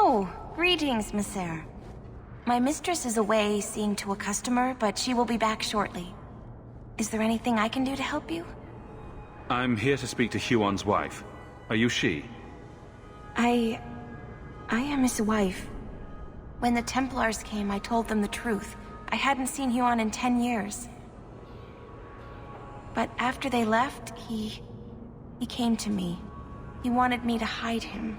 Oh, greetings, Monsieur. My mistress is away seeing to a customer, but she will be back shortly. Is there anything I can do to help you? I'm here to speak to Huan's wife. Are you she? I am his wife. When the Templars came, I told them the truth. I hadn't seen Huan in 10 years. But after they left, he came to me. He wanted me to hide him.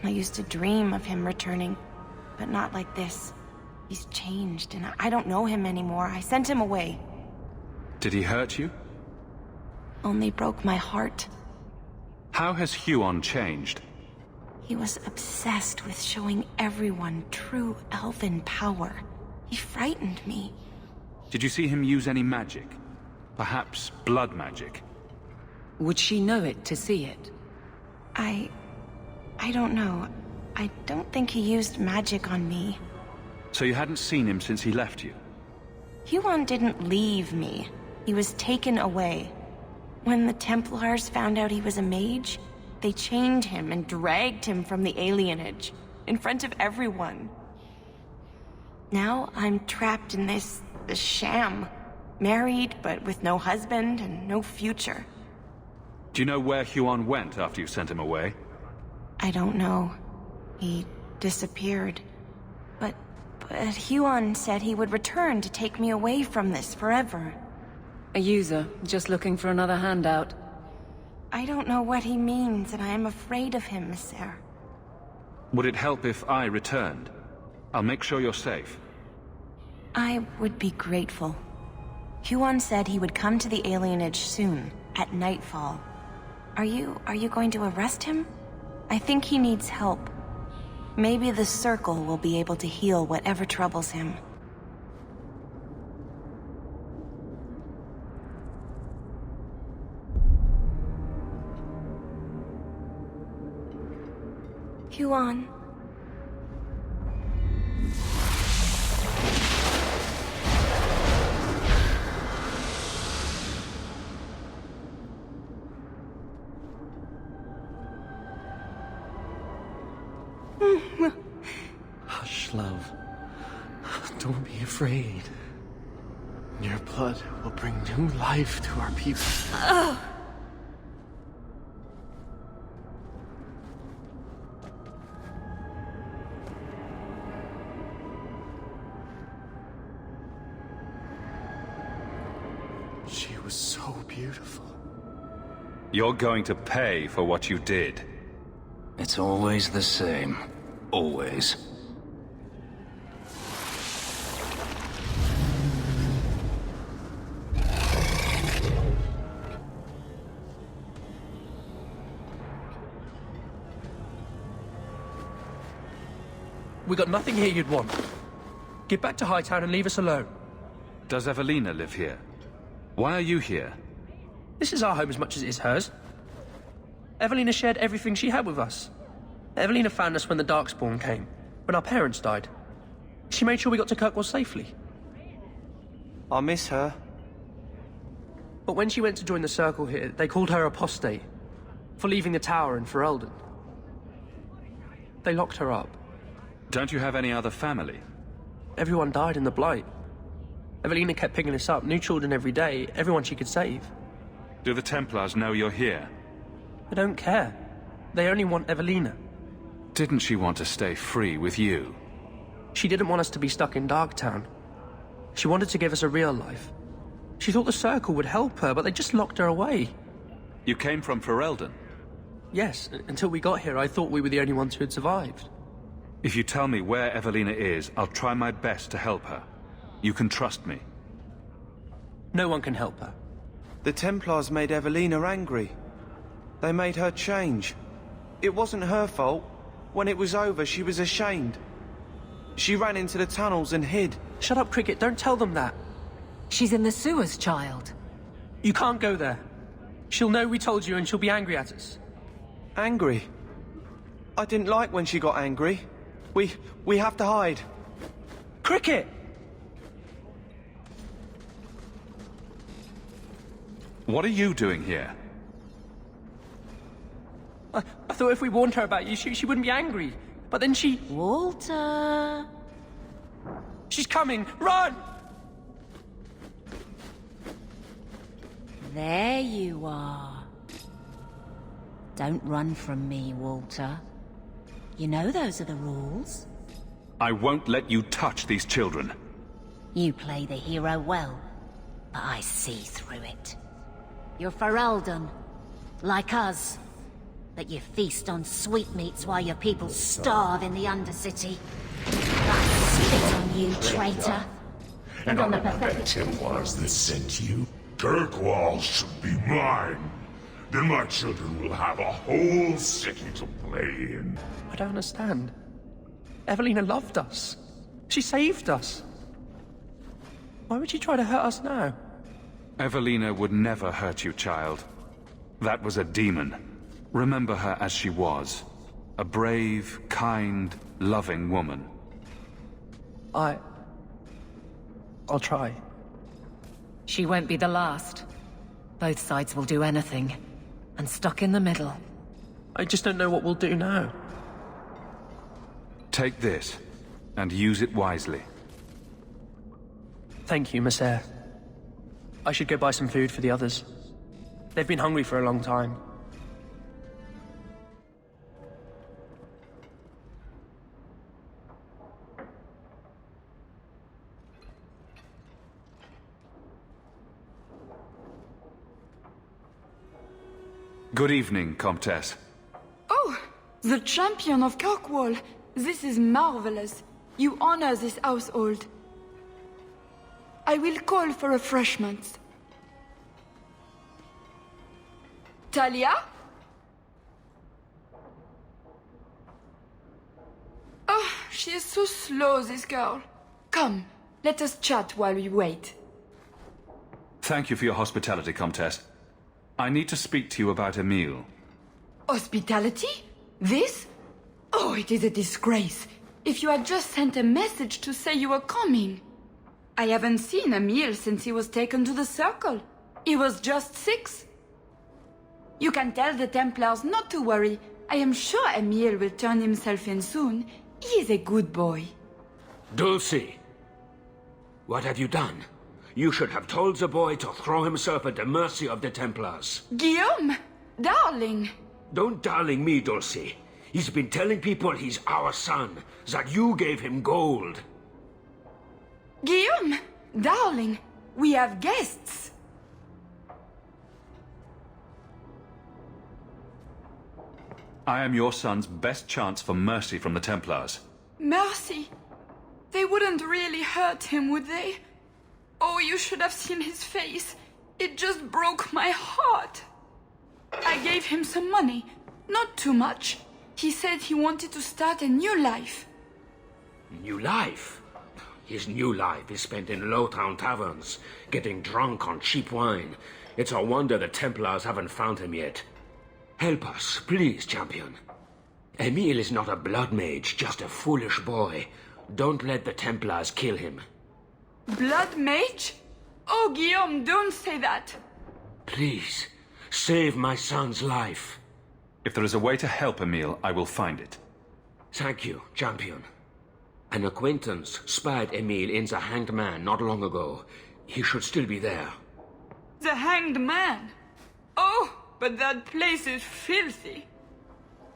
I used to dream of him returning, but not like this. He's changed, and I don't know him anymore. I sent him away. Did he hurt you? Only broke my heart. How has Huan changed? He was obsessed with showing everyone true elven power. He frightened me. Did you see him use any magic? Perhaps blood magic? Would she know it to see it? I don't know. I don't think he used magic on me. So you hadn't seen him since he left you? Huan didn't leave me. He was taken away. When the Templars found out he was a mage, they chained him and dragged him from the alienage, in front of everyone. Now I'm trapped in this sham. Married, but with no husband and no future. Do you know where Huan went after you sent him away? I don't know. He disappeared. But Huan said he would return to take me away from this forever. A user, just looking for another handout. I don't know what he means, and I am afraid of him, Monsieur. Would it help if I returned? I'll make sure you're safe. I would be grateful. Huan said he would come to the alienage soon, at nightfall. Are you going to arrest him? I think he needs help. Maybe the Circle will be able to heal whatever troubles him. Huan. Hush, love. Don't be afraid. Your blood will bring new life to our people. She was so beautiful. You're going to pay for what you did. It's always the same. Always. We got nothing here you'd want. Get back to Hightown and leave us alone. Does Evelina live here? Why are you here? This is our home as much as it is hers. Evelina shared everything she had with us. Evelina found us when the Darkspawn came, when our parents died. She made sure we got to Kirkwall safely. I miss her. But when she went to join the Circle here, they called her apostate for leaving the tower in Ferelden. They locked her up. Don't you have any other family? Everyone died in the Blight. Evelina kept picking us up, new children every day, everyone she could save. Do the Templars know you're here? They don't care. They only want Evelina. Didn't she want to stay free with you? She didn't want us to be stuck in Darktown. She wanted to give us a real life. She thought the Circle would help her, but they just locked her away. You came from Ferelden? Yes, until we got here, I thought we were the only ones who had survived. If you tell me where Evelina is, I'll try my best to help her. You can trust me. No one can help her. The Templars made Evelina angry. They made her change. It wasn't her fault. When it was over, she was ashamed. She ran into the tunnels and hid. Shut up, Cricket. Don't tell them that. She's in the sewers, child. You can't go there. She'll know we told you and she'll be angry at us. Angry? I didn't like when she got angry. We have to hide. Cricket! What are you doing here? I thought if we warned her about you, she wouldn't be angry. But then she... Walter! She's coming! Run! There you are. Don't run from me, Walter. You know those are the rules. I won't let you touch these children. You play the hero well, but I see through it. You're Ferelden, like us. But you feast on sweetmeats while your people starve in the Undercity. I spit on you, traitor. And on the pathetic Templars that sent you. Kirkwall should be mine. Then my children will have a whole city to play in. I don't understand. Evelina loved us. She saved us. Why would she try to hurt us now? Evelina would never hurt you, child. That was a demon. Remember her as she was. A brave, kind, loving woman. I'll try. She won't be the last. Both sides will do anything. And stuck in the middle. I just don't know what we'll do now. Take this, and use it wisely. Thank you, Monsieur. I should go buy some food for the others. They've been hungry for a long time. Good evening, Comtesse. Oh, the champion of Kirkwall. This is marvelous. You honor this household. I will call for refreshments. Talia? Oh, she is so slow, this girl. Come, let us chat while we wait. Thank you for your hospitality, Comtesse. I need to speak to you about Emil. Hospitality? This? Oh, it is a disgrace. If you had just sent a message to say you were coming. I haven't seen Emil since he was taken to the Circle. He was just 6. You can tell the Templars not to worry. I am sure Emil will turn himself in soon. He is a good boy. Dulcie! What have you done? You should have told the boy to throw himself at the mercy of the Templars. Guillaume! Darling! Don't darling me, Dulcie. He's been telling people he's our son, that you gave him gold. Guillaume! Darling! We have guests! I am your son's best chance for mercy from the Templars. Mercy! They wouldn't really hurt him, would they? Oh, you should have seen his face. It just broke my heart. I gave him some money. Not too much. He said he wanted to start a new life. New life? His new life is spent in low-town taverns, getting drunk on cheap wine. It's a wonder the Templars haven't found him yet. Help us, please, champion. Emil is not a blood mage, just a foolish boy. Don't let the Templars kill him. Blood mage? Oh, Guillaume, don't say that. Please, save my son's life. If there is a way to help Emil, I will find it. Thank you, champion. An acquaintance spied Emil in the Hanged Man not long ago. He should still be there. The Hanged Man? Oh, but that place is filthy.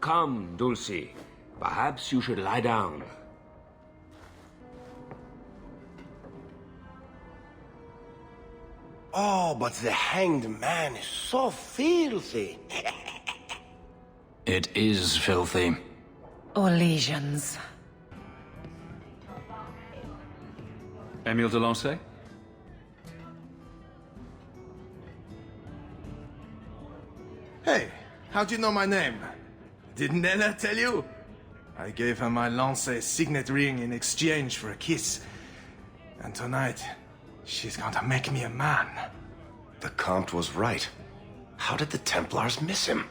Come, Dulcie. Perhaps you should lie down. Oh, but the Hanged Man is so filthy. It is filthy. Or lesions. Emil de Lancey? Hey, how'd you know my name? Didn't Nella tell you? I gave her my Lancey signet ring in exchange for a kiss. And tonight, she's going to make me a man. The Comte was right. How did the Templars miss him?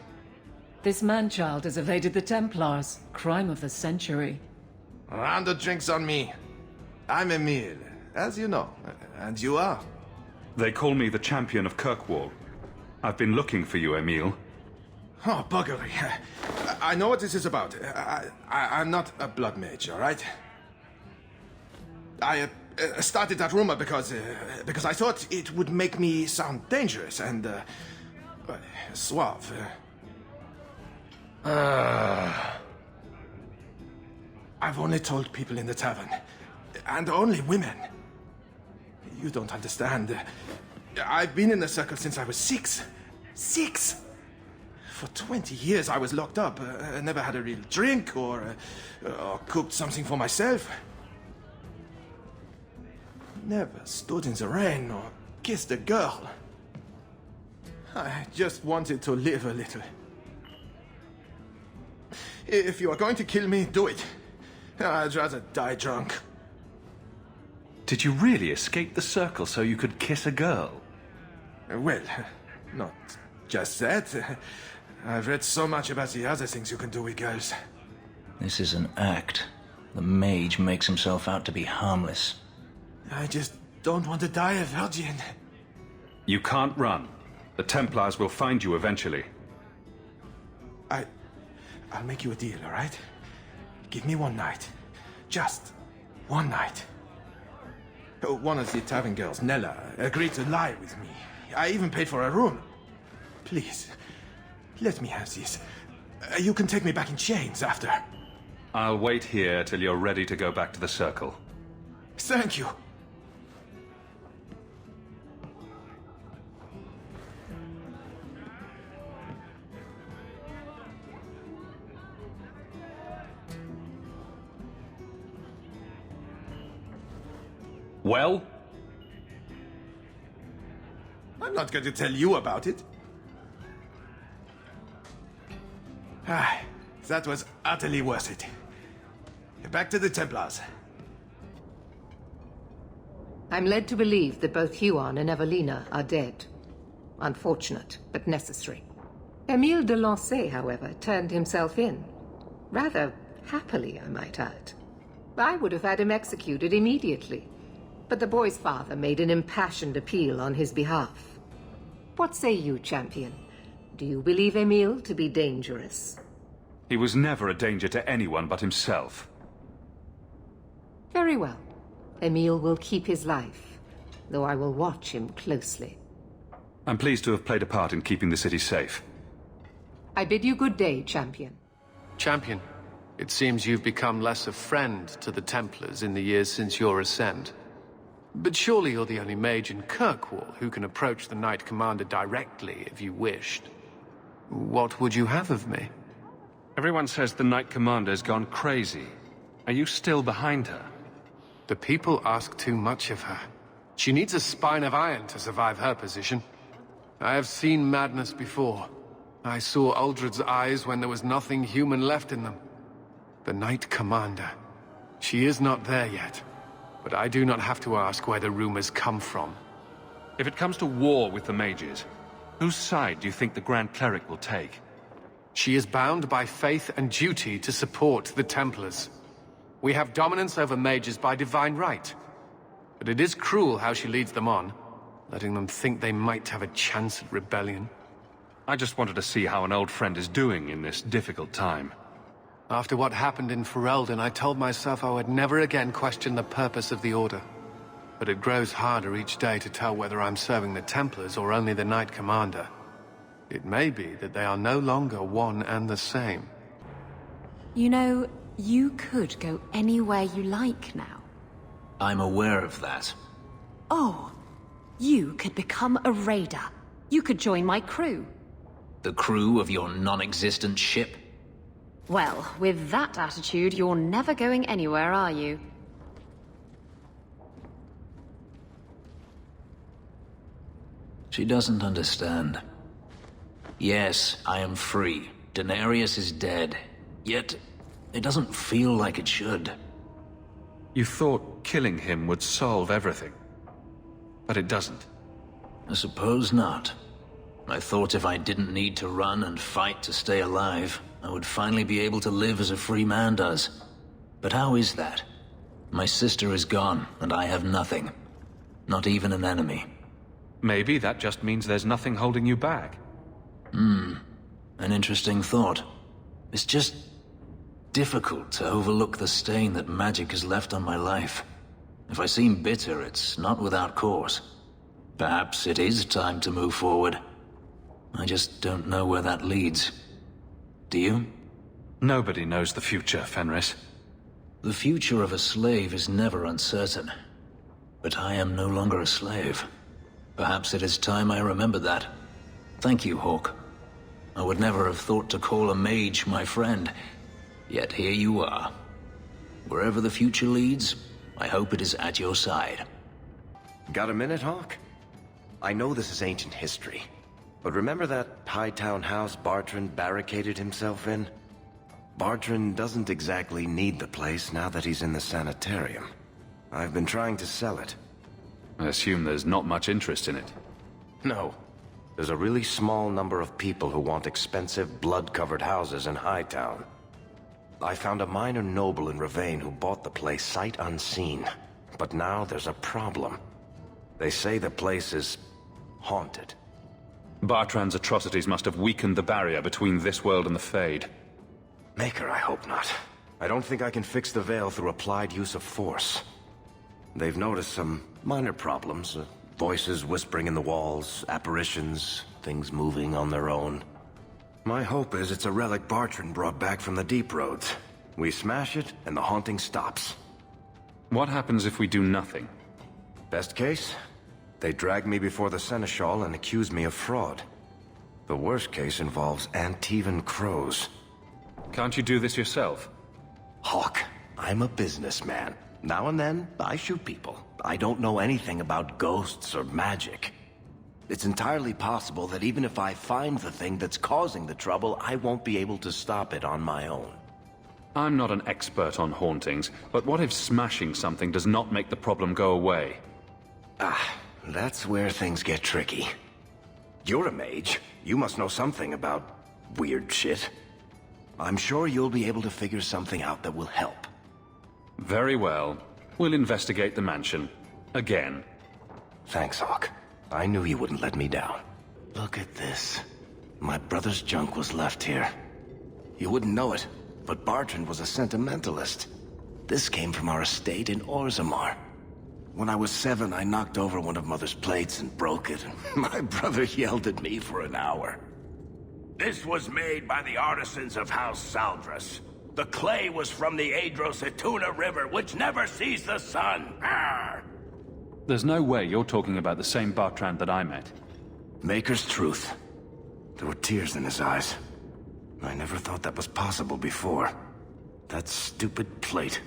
This man-child has evaded the Templars. Crime of the century. A round of drinks on me. I'm Emil, as you know. And you are? They call me the champion of Kirkwall. I've been looking for you, Emil. Oh, buggery. I know what this is about. I'm not a blood mage, all right? I started that rumor because I thought it would make me sound dangerous and suave. I've only told people in the tavern, and only women. You don't understand. I've been in the circle since I was 6. 6! For 20 years I was locked up. I never had a real drink or cooked something for myself. Never stood in the rain or kissed a girl. I just wanted to live a little. If you are going to kill me, do it. I'd rather die drunk. Did you really escape the circle so you could kiss a girl? Well, not just that. I've read so much about the other things you can do with girls. This is an act. The mage makes himself out to be harmless. I just don't want to die a virgin. You can't run. The Templars will find you eventually. I'll make you a deal, all right? Give me one night. Just one night. One of the tavern girls, Nella, agreed to lie with me. I even paid for a room. Please, let me have this. You can take me back in chains after. I'll wait here till you're ready to go back to the circle. Thank you. Well? I'm not going to tell you about it. That was utterly worth it. Back to the Templars. I'm led to believe that both Huan and Evelina are dead. Unfortunate, but necessary. Emil de Lancey, however, turned himself in. Rather happily, I might add. I would have had him executed immediately. But the boy's father made an impassioned appeal on his behalf. What say you, champion? Do you believe Emil to be dangerous? He was never a danger to anyone but himself. Very well. Emil will keep his life, though I will watch him closely. I'm pleased to have played a part in keeping the city safe. I bid you good day, champion. Champion, it seems you've become less a friend to the Templars in the years since your ascent. But surely you're the only mage in Kirkwall who can approach the Knight Commander directly if you wished. What would you have of me? Everyone says the Knight Commander's gone crazy. Are you still behind her? The people ask too much of her. She needs a spine of iron to survive her position. I have seen madness before. I saw Uldred's eyes when there was nothing human left in them. The Knight Commander. She is not there yet. But I do not have to ask where the rumors come from. If it comes to war with the mages, whose side do you think the Grand Cleric will take? She is bound by faith and duty to support the Templars. We have dominance over mages by divine right. But it is cruel how she leads them on, letting them think they might have a chance at rebellion. I just wanted to see how an old friend is doing in this difficult time. After what happened in Ferelden, I told myself I would never again question the purpose of the Order. But it grows harder each day to tell whether I'm serving the Templars or only the Knight Commander. It may be that they are no longer one and the same. You know, you could go anywhere you like now. I'm aware of that. Oh, you could become a raider. You could join my crew. The crew of your non-existent ship? Well, with that attitude, you're never going anywhere, are you? She doesn't understand. Yes, I am free. Denarius is dead. Yet, it doesn't feel like it should. You thought killing him would solve everything. But it doesn't. I suppose not. I thought if I didn't need to run and fight to stay alive, I would finally be able to live as a free man does. But how is that? My sister is gone, and I have nothing. Not even an enemy. Maybe that just means there's nothing holding you back. An interesting thought. It's just difficult to overlook the stain that magic has left on my life. If I seem bitter, it's not without cause. Perhaps it is time to move forward. I just don't know where that leads. Do you? Nobody knows the future, Fenris. The future of a slave is never uncertain. But I am no longer a slave. Perhaps it is time I remember that. Thank you, Hawk. I would never have thought to call a mage my friend. Yet here you are. Wherever the future leads, I hope it is at your side. Got a minute, Hawk? I know this is ancient history, but remember that Hightown house Bartrand barricaded himself in? Bartrand doesn't exactly need the place now that he's in the sanitarium. I've been trying to sell it. I assume there's not much interest in it. No. There's a really small number of people who want expensive, blood-covered houses in Hightown. I found a minor noble in Ravane who bought the place sight unseen. But now there's a problem. They say the place is haunted. Bartrand's atrocities must have weakened the barrier between this world and the Fade. Maker, I hope not. I don't think I can fix the veil through applied use of force. They've noticed some minor problems. Voices whispering in the walls, apparitions, things moving on their own. My hope is it's a relic Bartrand brought back from the Deep Roads. We smash it, and the haunting stops. What happens if we do nothing? Best case, they drag me before the Seneschal and accuse me of fraud. The worst case involves Antivan crows. Can't you do this yourself? Hawk, I'm a businessman. Now and then, I shoot people. I don't know anything about ghosts or magic. It's entirely possible that even if I find the thing that's causing the trouble, I won't be able to stop it on my own. I'm not an expert on hauntings, but what if smashing something does not make the problem go away? That's where things get tricky. You're a mage. You must know something about weird shit. I'm sure you'll be able to figure something out that will help. Very well. We'll investigate the mansion. Again. Thanks, Hawk. I knew you wouldn't let me down. Look at this. My brother's junk was left here. You wouldn't know it, but Bartrand was a sentimentalist. This came from our estate in Orzammar. When I was 7, I knocked over one of Mother's plates and broke it. My brother yelled at me for an hour. This was made by the artisans of House Saldras. The clay was from the Adros-Etuna River, which never sees the sun. Arr! There's no way you're talking about the same Bartrand that I met. Maker's truth. There were tears in his eyes. I never thought that was possible before. That stupid plate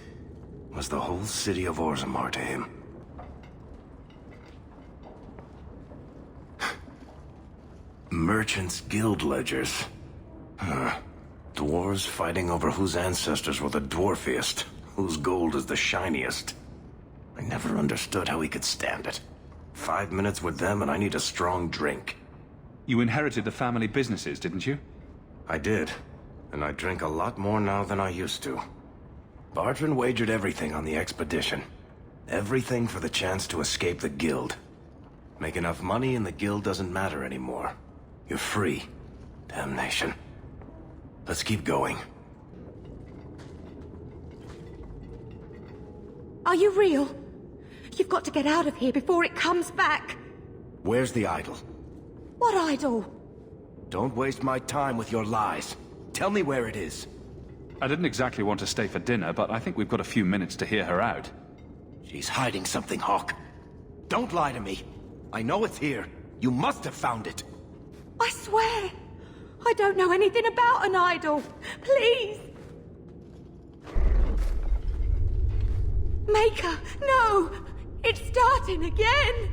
was the whole city of Orzammar to him. Merchants' Guild ledgers. Dwarves fighting over whose ancestors were the dwarfiest, whose gold is the shiniest. I never understood how he could stand it. 5 minutes with them and I need a strong drink. You inherited the family businesses, didn't you? I did, and I drink a lot more now than I used to. Bartrand wagered everything on the expedition. Everything for the chance to escape the Guild. Make enough money and the Guild doesn't matter anymore. You're free. Damnation. Let's keep going. Are you real? You've got to get out of here before it comes back. Where's the idol? What idol? Don't waste my time with your lies. Tell me where it is. I didn't exactly want to stay for dinner, but I think we've got a few minutes to hear her out. She's hiding something, Hawk. Don't lie to me. I know it's here. You must have found it. I swear, I don't know anything about an idol. Please. Maker, no! It's starting again!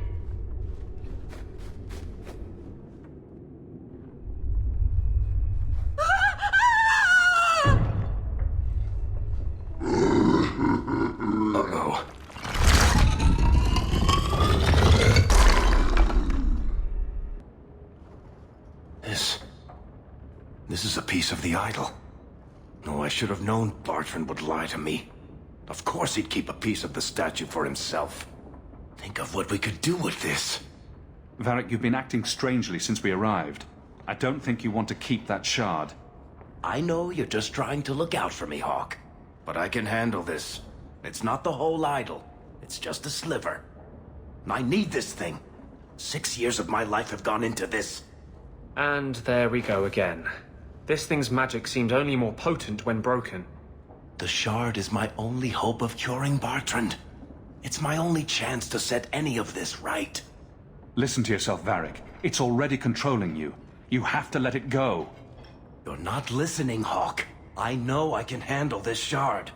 Uh-oh. This is a piece of the idol. No, I should have known Bartrand would lie to me. Of course he'd keep a piece of the statue for himself. Think of what we could do with this. Varric, you've been acting strangely since we arrived. I don't think you want to keep that shard. I know you're just trying to look out for me, Hawk. But I can handle this. It's not the whole idol. It's just a sliver. I need this thing. 6 years of my life have gone into this. And there we go again. This thing's magic seemed only more potent when broken. The shard is my only hope of curing Bartrand. It's my only chance to set any of this right. Listen to yourself, Varric. It's already controlling you. You have to let it go. You're not listening, Hawk. I know I can handle this shard.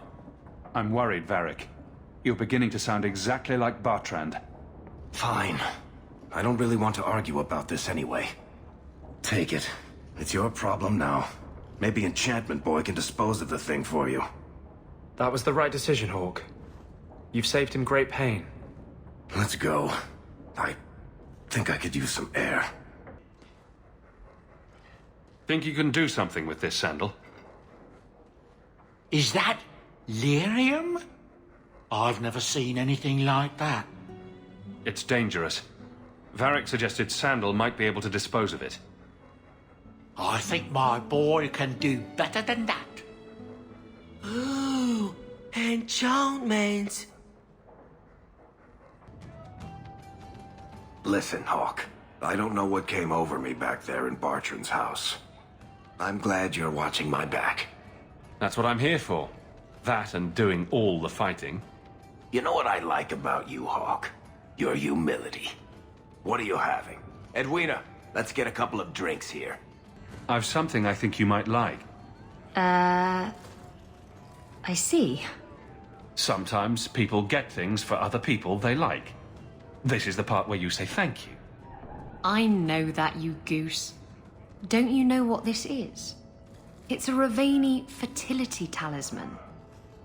I'm worried, Varric. You're beginning to sound exactly like Bartrand. Fine. I don't really want to argue about this anyway. Take it. It's your problem now. Maybe Enchantment Boy can dispose of the thing for you. That was the right decision, Hawk. You've saved him great pain. Let's go. I think I could use some air. Think you can do something with this sandal? Is that lyrium? I've never seen anything like that. It's dangerous. Varric suggested Sandal might be able to dispose of it. I think my boy can do better than that. Ooh, enchantment. Listen, Hawk. I don't know what came over me back there in Bartrand's house. I'm glad you're watching my back. That's what I'm here for. That and doing all the fighting. You know what I like about you, Hawk? Your humility. What are you having? Edwina, let's get a couple of drinks here. I've something I think you might like. I see. Sometimes people get things for other people they like. This is the part where you say thank you. I know that, you goose. Don't you know what this is? It's a Ravani fertility talisman.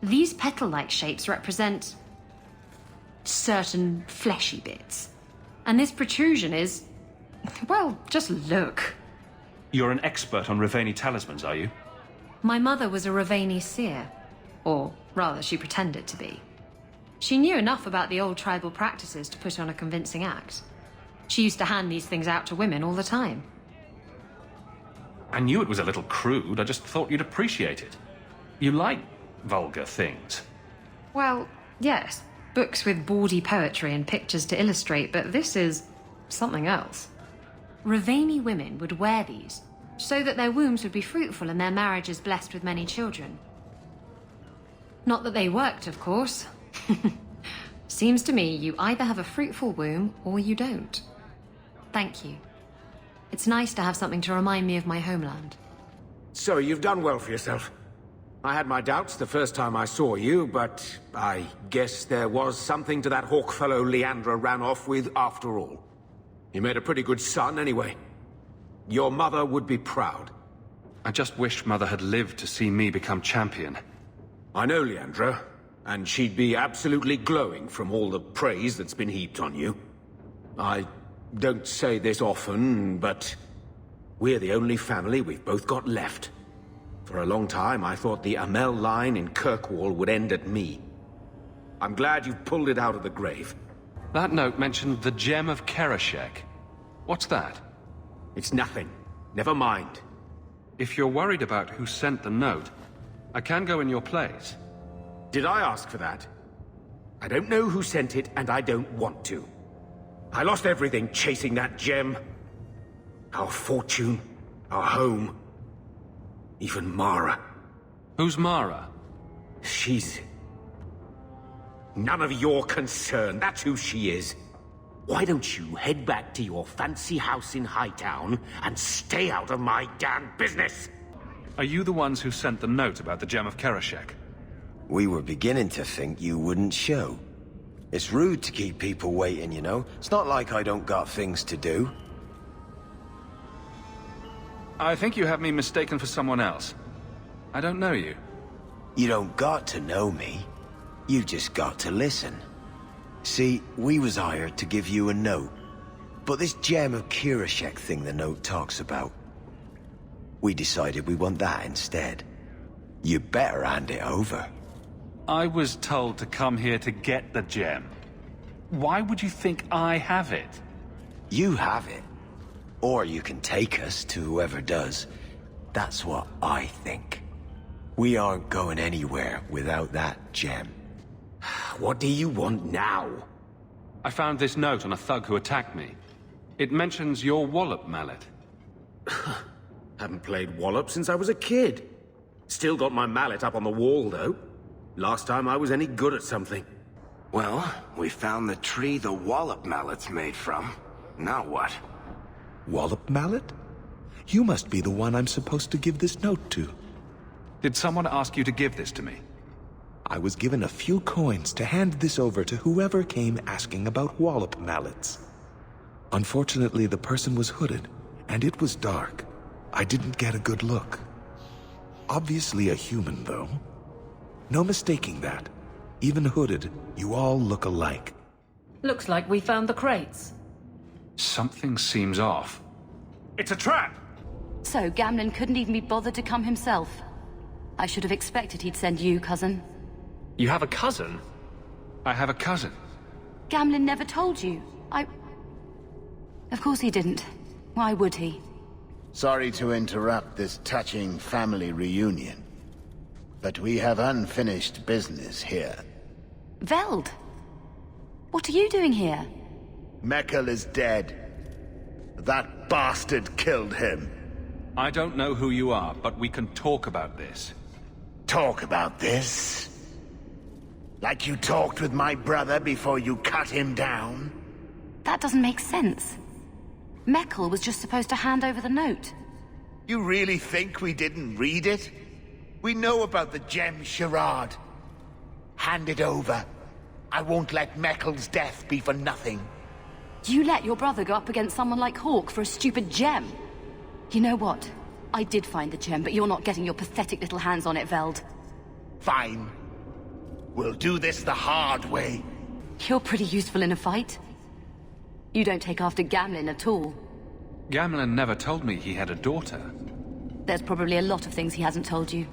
These petal-like shapes represent certain fleshy bits. And this protrusion is... well, just look. You're an expert on Ravani talismans, are you? My mother was a Ravani seer. Or, rather, she pretended to be. She knew enough about the old tribal practices to put on a convincing act. She used to hand these things out to women all the time. I knew it was a little crude, I just thought you'd appreciate it. You like vulgar things. Well, yes. Books with bawdy poetry and pictures to illustrate, but this is something else. Ravani women would wear these, so that their wombs would be fruitful and their marriages blessed with many children. Not that they worked, of course. Seems to me you either have a fruitful womb or you don't. Thank you. It's nice to have something to remind me of my homeland. So you've done well for yourself. I had my doubts the first time I saw you, but I guess there was something to that hawk fellow Leandra ran off with after all. You made a pretty good son anyway. Your mother would be proud. I just wish Mother had lived to see me become champion. I know Leandra, and she'd be absolutely glowing from all the praise that's been heaped on you. I don't say this often, but we're the only family we've both got left. For a long time, I thought the Emil line in Kirkwall would end at me. I'm glad you've pulled it out of the grave. That note mentioned the Gem of Kirek. What's that? It's nothing. Never mind. If you're worried about who sent the note, I can go in your place. Did I ask for that? I don't know who sent it, and I don't want to. I lost everything chasing that gem. Our fortune, our home, even Mara. Who's Mara? She's... none of your concern, that's who she is. Why don't you head back to your fancy house in Hightown and stay out of my damn business? Are you the ones who sent the note about the Gem of Kirek? We were beginning to think you wouldn't show. It's rude to keep people waiting, you know? It's not like I don't got things to do. I think you have me mistaken for someone else. I don't know you. You don't got to know me. You just got to listen. See, we was hired to give you a note. But this Gem of Kirek thing the note talks about, we decided we want that instead. You better hand it over. I was told to come here to get the gem. Why would you think I have it? You have it. Or you can take us to whoever does. That's what I think. We aren't going anywhere without that gem. What do you want now? I found this note on a thug who attacked me. It mentions your wallop mallet. Haven't played wallop since I was a kid. Still got my mallet up on the wall, though. Last time I was any good at something. Well, we found the tree the wallop mallet's made from. Now what? Wallop mallet? You must be the one I'm supposed to give this note to. Did someone ask you to give this to me? I was given a few coins to hand this over to whoever came asking about wallop mallets. Unfortunately, the person was hooded, and it was dark. I didn't get a good look. Obviously a human, though. No mistaking that. Even hooded, you all look alike. Looks like we found the crates. Something seems off. It's a trap! So, Gamlen couldn't even be bothered to come himself. I should have expected he'd send you, cousin. You have a cousin? I have a cousin. Gamlen never told you. Of course he didn't. Why would he? Sorry to interrupt this touching family reunion, but we have unfinished business here. Veld! What are you doing here? Mekkel is dead. That bastard killed him. I don't know who you are, but we can talk about this. Talk about this? Like you talked with my brother before you cut him down? That doesn't make sense. Mekkel was just supposed to hand over the note. You really think we didn't read it? We know about the gem charade. Hand it over. I won't let Mekkel's death be for nothing. You let your brother go up against someone like Hawk for a stupid gem? You know what? I did find the gem, but you're not getting your pathetic little hands on it, Veld. Fine. We'll do this the hard way. You're pretty useful in a fight. You don't take after Gamlen at all. Gamlen never told me he had a daughter. There's probably a lot of things he hasn't told you.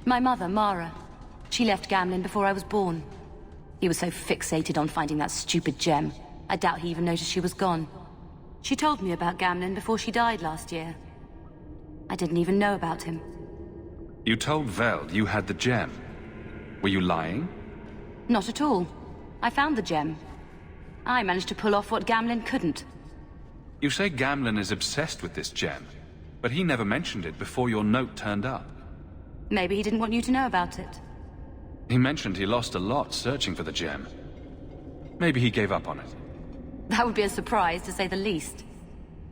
My mother, Mara, she left Gamlen before I was born. He was so fixated on finding that stupid gem, I doubt he even noticed she was gone. She told me about Gamlen before she died last year. I didn't even know about him. You told Veld you had the gem. Were you lying? Not at all. I found the gem. I managed to pull off what Gamlen couldn't. You say Gamlen is obsessed with this gem, but he never mentioned it before your note turned up. Maybe he didn't want you to know about it. He mentioned he lost a lot searching for the gem. Maybe he gave up on it. That would be a surprise, to say the least.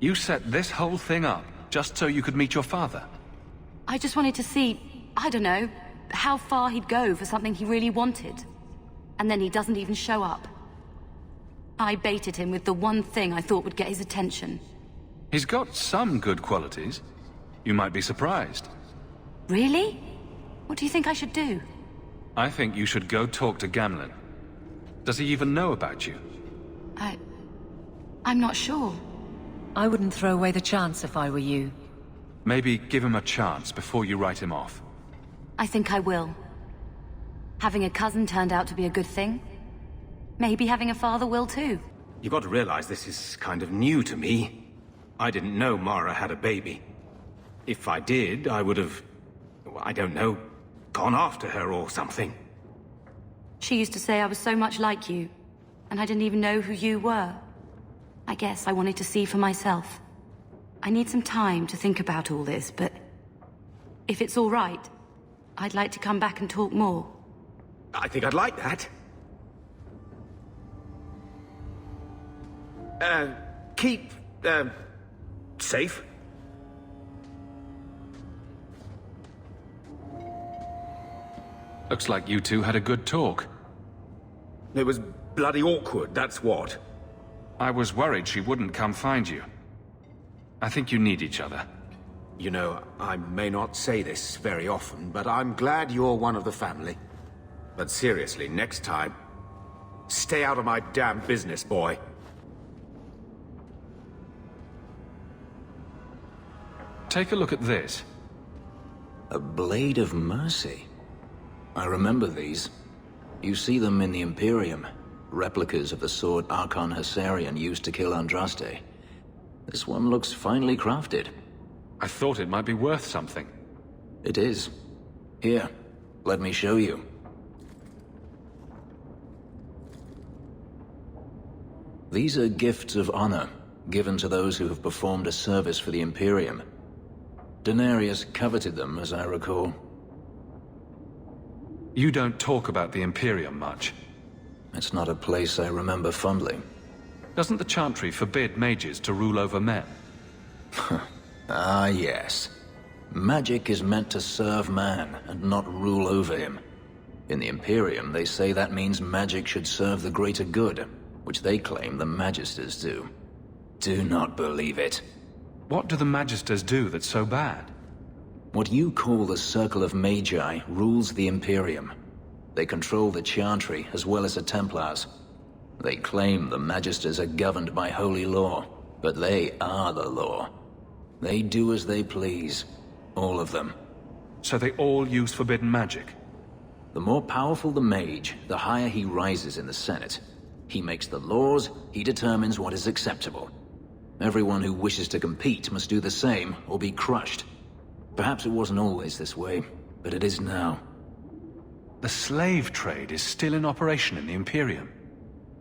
You set this whole thing up just so you could meet your father? I just wanted to see, I don't know, how far he'd go for something he really wanted. And then he doesn't even show up. I baited him with the one thing I thought would get his attention. He's got some good qualities. You might be surprised. Really? What do you think I should do? I think you should go talk to Gamlen. Does he even know about you? I'm not sure. I wouldn't throw away the chance if I were you. Maybe give him a chance before you write him off. I think I will. Having a cousin turned out to be a good thing. Maybe having a father will too. You've got to realize this is kind of new to me. I didn't know Mara had a baby. If I did, I would have, I don't know, gone after her or something. She used to say I was so much like you, and I didn't even know who you were. I guess I wanted to see for myself. I need some time to think about all this, but if it's all right, I'd like to come back and talk more. I think I'd like that. Keep, safe. Looks like you two had a good talk. It was bloody awkward, that's what. I was worried she wouldn't come find you. I think you need each other. You know, I may not say this very often, but I'm glad you're one of the family. But seriously, next time, stay out of my damn business, boy. Take a look at this. A blade of mercy. I remember these. You see them in the Imperium. Replicas of the sword Archon Hessarian used to kill Andraste. This one looks finely crafted. I thought it might be worth something. It is. Here, let me show you. These are gifts of honor, given to those who have performed a service for the Imperium. Denarius coveted them, as I recall. You don't talk about the Imperium much. It's not a place I remember fondly. Doesn't the Chantry forbid mages to rule over men? Ah, yes. Magic is meant to serve man, and not rule over him. In the Imperium, they say that means magic should serve the greater good, which they claim the Magisters do. Do not believe it. What do the Magisters do that's so bad? What you call the Circle of Magi rules the Imperium. They control the Chantry as well as the Templars. They claim the Magisters are governed by holy law, but they are the law. They do as they please. All of them. So they all use forbidden magic? The more powerful the mage, the higher he rises in the Senate. He makes the laws, he determines what is acceptable. Everyone who wishes to compete must do the same, or be crushed. Perhaps it wasn't always this way, but it is now. The slave trade is still in operation in the Imperium.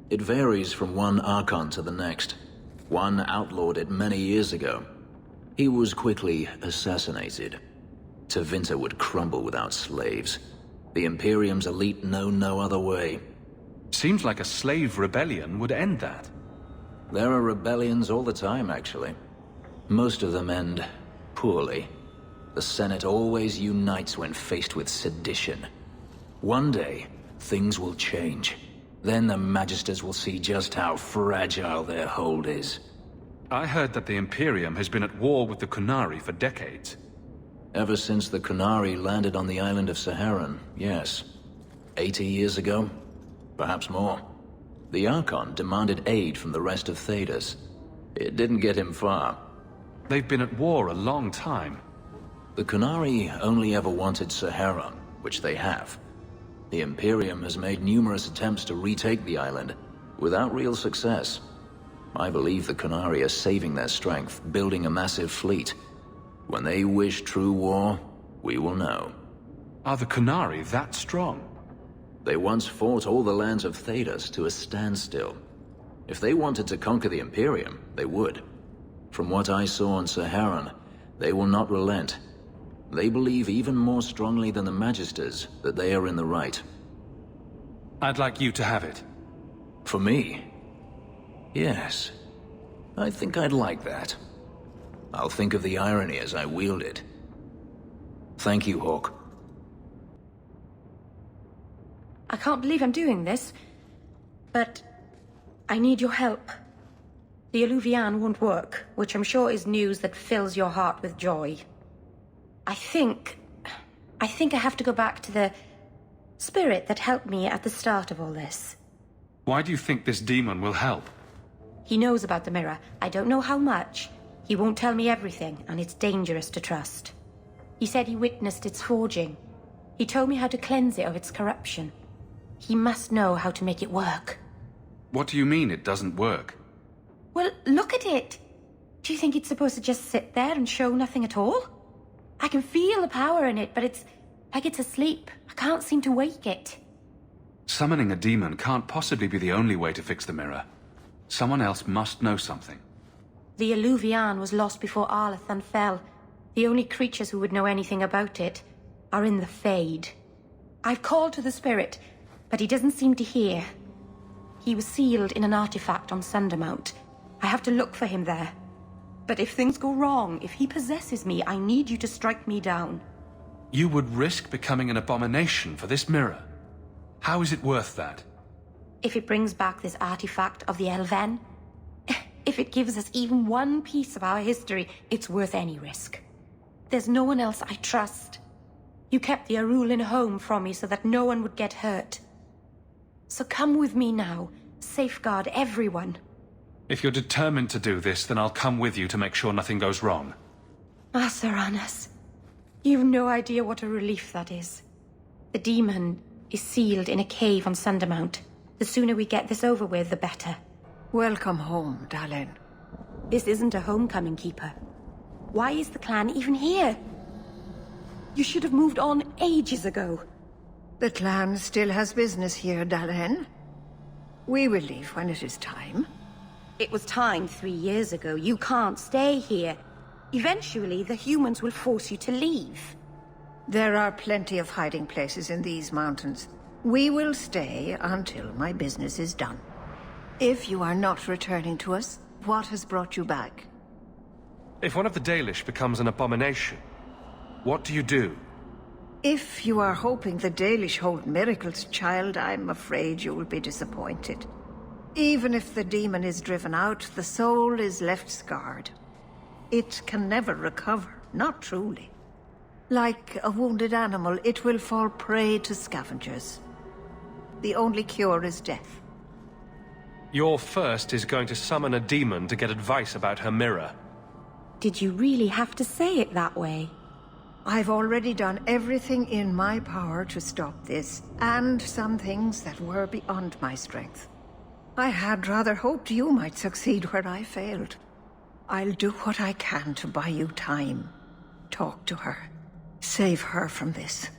It varies from one Archon to the next. One outlawed it many years ago. He was quickly assassinated. Tevinter would crumble without slaves. The Imperium's elite know no other way. Seems like a slave rebellion would end that. There are rebellions all the time, actually. Most of them end poorly. The Senate always unites when faced with sedition. One day, things will change. Then the Magisters will see just how fragile their hold is. I heard that the Imperium has been at war with the Qunari for decades. Ever since the Qunari landed on the island of Saharan, yes. 80 years ago? Perhaps more. The Archon demanded aid from the rest of Thedas. It didn't get him far. They've been at war a long time. The Qunari only ever wanted Saharan, which they have. The Imperium has made numerous attempts to retake the island, without real success. I believe the Qunari are saving their strength, building a massive fleet. When they wish true war, we will know. Are the Qunari that strong? They once fought all the lands of Thedas to a standstill. If they wanted to conquer the Imperium, they would. From what I saw on Saharan, they will not relent. They believe even more strongly than the Magisters that they are in the right. I'd like you to have it. For me? Yes. I think I'd like that. I'll think of the irony as I wield it. Thank you, Hawk. I can't believe I'm doing this, but I need your help. The Alluvian won't work, which I'm sure is news that fills your heart with joy. I think I have to go back to the spirit that helped me at the start of all this. Why do you think this demon will help? He knows about the mirror. I don't know how much. He won't tell me everything, and it's dangerous to trust. He said he witnessed its forging. He told me how to cleanse it of its corruption. He must know how to make it work. What do you mean it doesn't work? Well, look at it. Do you think it's supposed to just sit there and show nothing at all? I can feel the power in it, but it's like it's asleep. I can't seem to wake it. Summoning a demon can't possibly be the only way to fix the mirror. Someone else must know something. The Alluvian was lost before Arlathan fell. The only creatures who would know anything about it are in the Fade. I've called to the spirit, but he doesn't seem to hear. He was sealed in an artifact on Sundermount. I have to look for him there. But if things go wrong, if he possesses me, I need you to strike me down. You would risk becoming an abomination for this mirror. How is it worth that? If it brings back this artifact of the Elven, if it gives us even one piece of our history, it's worth any risk. There's no one else I trust. You kept the Arulin home from me so that no one would get hurt. So come with me now. Safeguard everyone. If you're determined to do this, then I'll come with you to make sure nothing goes wrong. Asaranas, you've no idea what a relief that is. The demon is sealed in a cave on Sundermount. The sooner we get this over with, the better. Welcome home, darling. This isn't a homecoming keeper. Why is the clan even here? You should have moved on ages ago. The clan still has business here, Dalahen. We will leave when it is time. It was time 3 years ago. You can't stay here. Eventually, the humans will force you to leave. There are plenty of hiding places in these mountains. We will stay until my business is done. If you are not returning to us, what has brought you back? If one of the Dalish becomes an abomination, what do you do? If you are hoping the Dalish hold miracles, child, I'm afraid you will be disappointed. Even if the demon is driven out, the soul is left scarred. It can never recover, not truly. Like a wounded animal, it will fall prey to scavengers. The only cure is death. Your first is going to summon a demon to get advice about her mirror. Did you really have to say it that way? I've already done everything in my power to stop this, and some things that were beyond my strength. I had rather hoped you might succeed where I failed. I'll do what I can to buy you time. Talk to her. Save her from this.